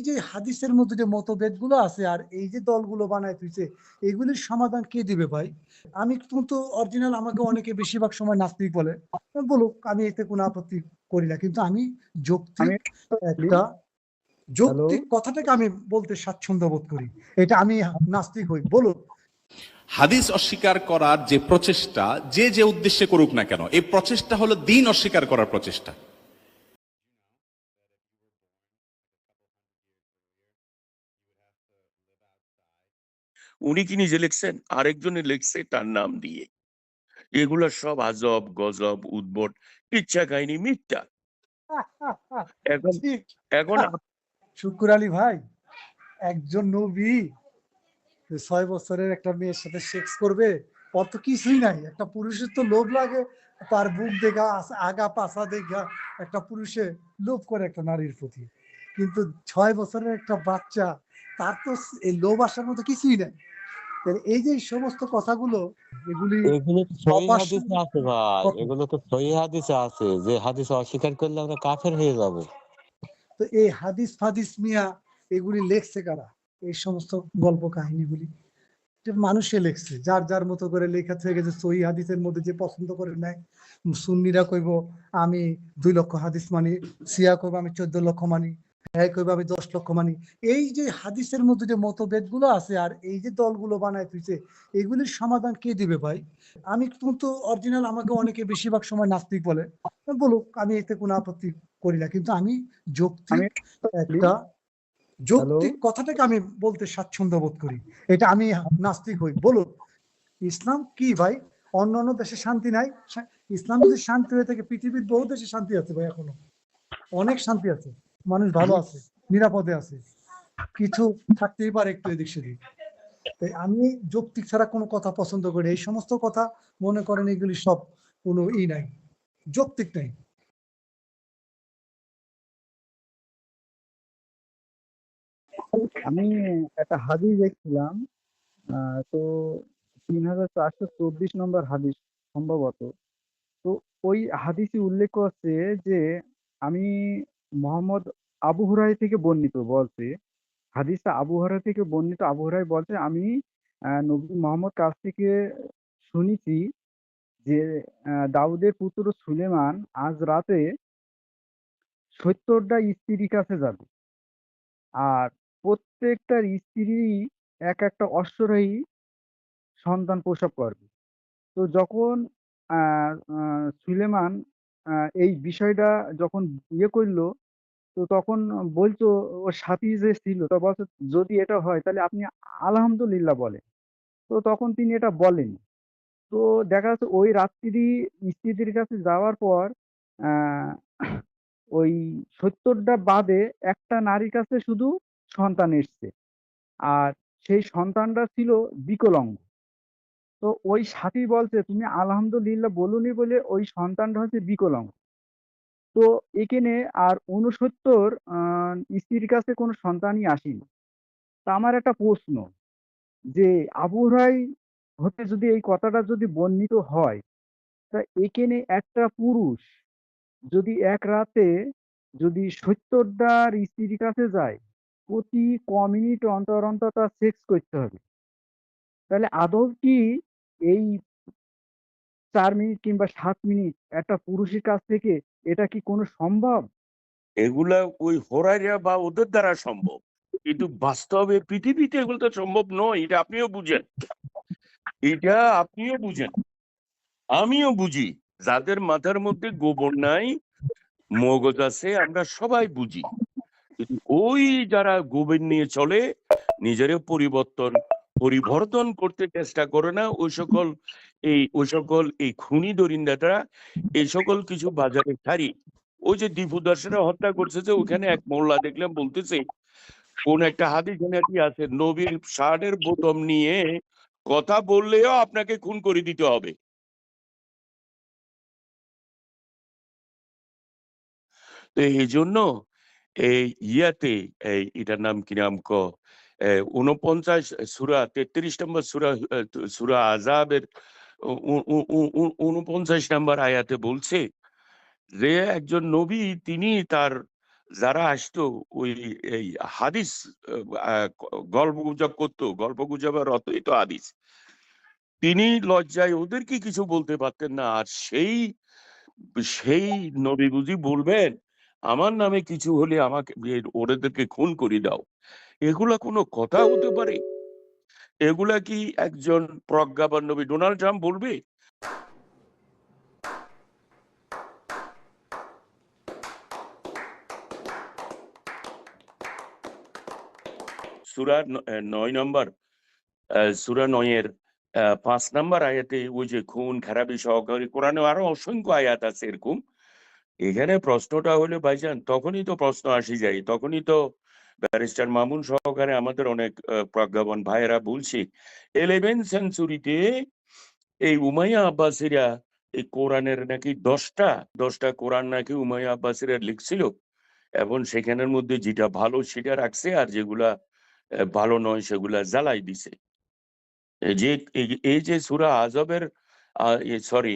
যে হাদিসের মধ্যে যে মতভেদগুলো আছে আর এই যে দলগুলো বানায় তুইছে, এগুলির সমাধান কে দিবে ভাই? আমি কিন্তু অরিজিনাল, আমাকে অনেকে বেশিরভাগ সময় নাস্তিক বলে, বলুক, আমি এতে কোনো আপত্তি করি না, কিন্তু আমি যৌক্তিক একটা যৌক্তিক কথাটাকে আমি বলতে স্বাচ্ছন্দ্য বোধ করি। এটা আমি নাস্তিক হই, বলুন। হাদিস অস্বীকার করার যে প্রচেষ্টা, যে যে উদ্দেশ্যে করুক না কেন, এই প্রচেষ্টা হলো দ্বীন অস্বীকার করার প্রচেষ্টা। উনি কি নিজে লিখছেন? আরেকজনে লিখছে তার নাম দিয়ে। এগুলো সব আজব গজব উদ্ভট ইচ্ছা কাহিনী মিথ্যা। এখন ঠিক। এখন শুকুর আলী ভাই, একজন নবী 6 বছরের একটা মেয়ের সাথে সেক্স করবে, ওর তো কিছুই নাই। একটা পুরুষের তো লোভ লাগে, তার বুক দেখা, আগা পাছা দেখা একটা পুরুষে লোভ করে একটা নারীর প্রতি, কিন্তু 6 বছরের একটা বাচ্চা, তার তো এই লোভ আসার মতো কিছুই নাই। এই যে সমস্ত কথাগুলো, এগুলি এগুলো তো সহিহ হাদিসে আছে ভাই, এগুলো তো সহিহ হাদিসে আছে যে হাদিস অস্বীকার করলে আমরা কাফের হয়ে যাব। তো এই হাদিস ফাদিস মিয়া এগুলি লেখছে কারা? এই সমস্ত গল্প কাহিনীগুলি মানুষে লেখছে, যার যার মতো করে লেখা থেকে গেছে। সহি হাদিসের মধ্যে যে পছন্দ করে নেয়, সুন্নিরা কইব আমি 2 লক্ষ হাদিস মানি, সিয়া কইব আমি 14 লক্ষ মানি, হ্যাঁ কইব আমি 10 লক্ষ মানি। এই যে হাদিসের মধ্যে যে মতভেদগুলো আছে আর এই যে দলগুলো বানায় তুইছে, এগুলির সমাধান কে দিবে ভাই? আমি কিন্তু অরিজিনাল, আমাকে অনেকে বেশিরভাগ সময় নাস্তিক বলে, বলুক, আমি এতে কোনো আপত্তি করি না, কিন্তু আমি যৌক্তিক একটা যৌক্তিক কথাটাকে আমি বলতে স্বাচ্ছন্দ্য বোধ করি। এটা আমি নাস্তিক হই, বলুন। ইসলাম কি ভাই? অন্য অন্য দেশে শান্তি নাই? ইসলাম যদি শান্তি হয়ে থাকে, পৃথিবীর বহু দেশে শান্তি আছে ভাই, এখনো অনেক শান্তি আছে, মানুষ ভালো আছে, নিরাপদে আছে। কিছু থাকতেই পারে একটু এদিক সেদিক। তাই আমি যৌক্তিক ছাড়া কোনো কথা পছন্দ করি। এই সমস্ত কথা মনে করেন এগুলি সব কোনো নাই, যৌক্তিক নাই। আমি একটা হাদিস দেখছিলাম, তো 3424 নম্বর হাদিস সম্ভবত। তো ওই হাদিসে উল্লেখ করছে যে আমি মোহাম্মদ আবু হুরায়রা থেকে বর্ণিত বলছে, হাদিসটা আবু হুরায়রা থেকে বর্ণিত। আবু হুরায়রা বলছে আমি নবী মোহাম্মদ কাছ থেকে শুনেছি যে দাউদের পুত্র সুলেমান আজ রাতে 70টা স্ত্রীর কাছে যাবে, আর প্রত্যেকটার স্ত্রী এক একটা অশ্বরোহী সন্তান প্রসব করবে। তো যখন সুলেমান এই বিষয়টা যখন করলো, তো তখন বলতো ওর সাথী যে ছিল, তো বলছে যদি এটা হয় তাহলে আপনি আলহামদুলিল্লাহ বলেন। তো তখন তিনি এটা বলেন। তো দেখা যাচ্ছে ওই রাত্রি স্ত্রীদের কাছে যাওয়ার পর আহ ওই 70টা বাদে একটা নারীর কাছে শুধু সন্তান এসছে, আর সেই সন্তানটা ছিল বিকলাঙ্গ। তো ওই সাথী বলছে তুমি আলহামদুলিল্লাহ বলুনি বলে ওই সন্তানটা হচ্ছে বিকলাঙ্গ। তো এখানে আর 69 স্ত্রীর কাছে কোনো সন্তানই আসেনি। তা আমার একটা প্রশ্ন, যে আবু হুরায়রা হতে যদি এই কথাটা যদি বর্ণিত হয়, তা এখানে একটা পুরুষ যদি এক রাতে যদি 70টার স্ত্রীর কাছে যায়, প্রতি ক মিনিট অন্তর অন্তর তার সেক্স করতে হবে, তাহলে আদৌ কি এই 4 মিনিট কিংবা 7 মিনিট একটা পুরুষের কাছ থেকে এটা কি কোনো সম্ভব? এগুলা ওই হোরাইরা বা ওদের দ্বারা সম্ভব, কিন্তু বাস্তবে পৃথিবীতে এগুলো তো সম্ভব নয়। এটা আপনিও বুঝেন, এটা আপনিও বুঝেন, আমিও বুঝি। যাদের মাথার মধ্যে গোবর নাই, মগজ আছে, আমরা সবাই বুঝি। কিন্তু ওই যারা গোবর নিয়ে চলে, নিজের পরিবর্তন করতে চেষ্টা করে না, ওই সকল এই খুনি দরিন্দাটা এই সকল কিছু বাজারে ছাড়ি। ওই যে দীপু দাসেরা হত্যা করছে, যে ওখানে এক মোল্লা দেখলাম বলতেছে কোন একটা হাদিস আছে, নবীর শার্টের বোতাম নিয়ে কথা বললেও আপনাকে খুন করে দিতে হবে। তো এই জন্য এই এটার নাম কি নাম 49 সূরা 33 নম্বর সূরা আযাবের 49 নম্বর আয়াতে বলছে যে একজন নবী তিনি তার যারা আসতো ওই এই হাদিস গল্প গুজব করতো, গল্প গুজবের অতই তো হাদিস, তিনি লজ্জায় ওদেরকে কিছু বলতে পারতেন না। আর সেই সেই নবী বুঝি বলবেন আমার নামে কিছু হলে আমাকে ওদেরকে খুন করে দাও? এগুলা কোনো কথা হতে পারে? এগুলা কি একজন প্রজ্ঞাবান নবী ডোনাল্ড ট্রাম্প বলবে? সূরা ৯ নম্বর, সূরা ৯ এর ৫ নম্বর আয়াতে ওই যে খুন খারাপি সহকারী, কোরআনে আরো অসংখ্য আয়াত আছে এরকম। এখানে প্রশ্নটা হলো ভাইজান, তখনই তো প্রশ্ন আসি যায়, তখনই তো ব্যারিস্টার মামুন সহকারে আমাদের অনেক প্রজ্ঞাপন ভাইয়েরা বলছে 11 সেঞ্চুরিতে এই উমাইয়া আব্বাসীরা এই কোরআনের নাকি 10টা কোরআন নাকি উমাইয়া আব্বাসীরা লিখছিল, এবং সেখানের মধ্যে যেটা ভালো সেটা রাখছে, আর যেগুলা ভালো নয় সেগুলা জ্বালাই দিছে। এই যে সূরা আজবের সরি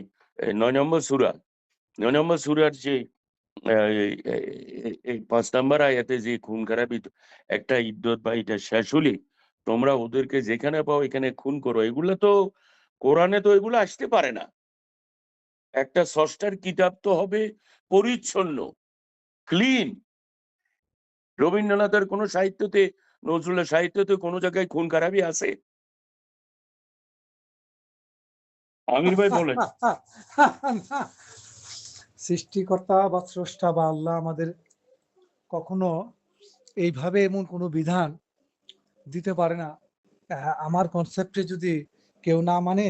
৯ নম্বর সূরার যে এই ৫ নম্বর আয়াতে যে খুন খারাপি, একটা ইদ্যত বা এটা শেষ হলে তোমরা ওদেরকে যেখানে পাও এখানে খুন করো, এগুলো তো কোরআনে তো এগুলো আসতে পারে না। একটা স্রষ্টার কিতাব তো হবে পরিচ্ছন্ন, ক্লিন। রবীন্দ্রনাথের কোন সাহিত্যতে, নজরুলের সাহিত্যতে কোনো জায়গায় খুন খারাপি আছে? আমির ভাই বলেন। সৃষ্টিকর্তা বা স্রষ্টা বা আল্লাহ আমাদের কখনো এইভাবে এমন কোনো বিধান দিতে পারে না। আমার কনসেপ্টে যদি কেউ না মানে,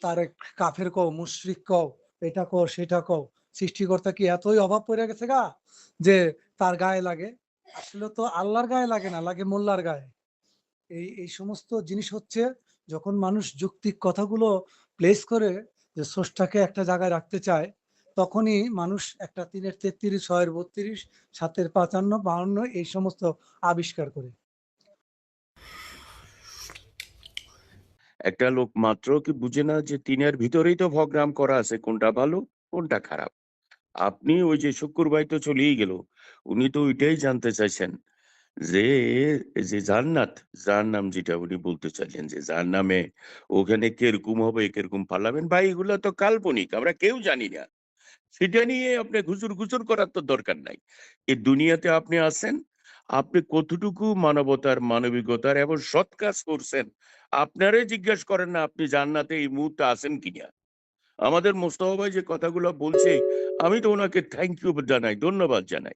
তারে কাফের কও, মুশরিক কও, এটা কও, সেটা কও। সৃষ্টিকর্তা কি এতই অভাব পইড়া গেছে গা যে তার গায়ে লাগে? আসলে তো আল্লাহর গায়ে লাগে না, লাগে মোল্লার গায়ে। এই সমস্ত জিনিস হচ্ছে যখন মানুষ যৌক্তিক কথাগুলো প্লেস করে যে স্রষ্টাকে একটা জায়গায় রাখতে চায়, তখনই মানুষ একটা ৩-এর ৩৩, ৬-এর ৩২, ৭-এর ৫৫, ৫২ এই সমস্ত আবিষ্কার করে। একটা লোক মাত্র কি বুঝে না যে তিনের ভিতরেই তো প্রোগ্রাম করা আছে কোনটা ভালো কোনটা খারাপ? আপনি ওই যে শুক্র ভাই তো চলেই গেল, উনি তো ওইটাই জানতে চাইছেন যে যে জাহান্নাম যেটা উনি বলতে চাইলেন যে জাহান্নামে ওখানে কিরকম হবে, কিরকম পালাবেন। ভাই এগুলো তো কাল্পনিক, আমরা কেউ জানি না। সেটা নিয়ে আপনি ঘুচুর ঘুচুর করার তো দরকার নাই। এই দুনিয়াতে আপনি আছেন, আপনি কতটুকু মানবতার, মানবিকতার এবং সৎ কাজ করছেন আপনারে জিজ্ঞাসা করেন না আপনি জান্নাতে এই মুহূর্তে আছেন কিনা। আমাদের মোস্তফা ভাই যে কথাগুলো বলছে, আমি তো ওনাকে থ্যাংক ইউ জানাই, ধন্যবাদ জানাই।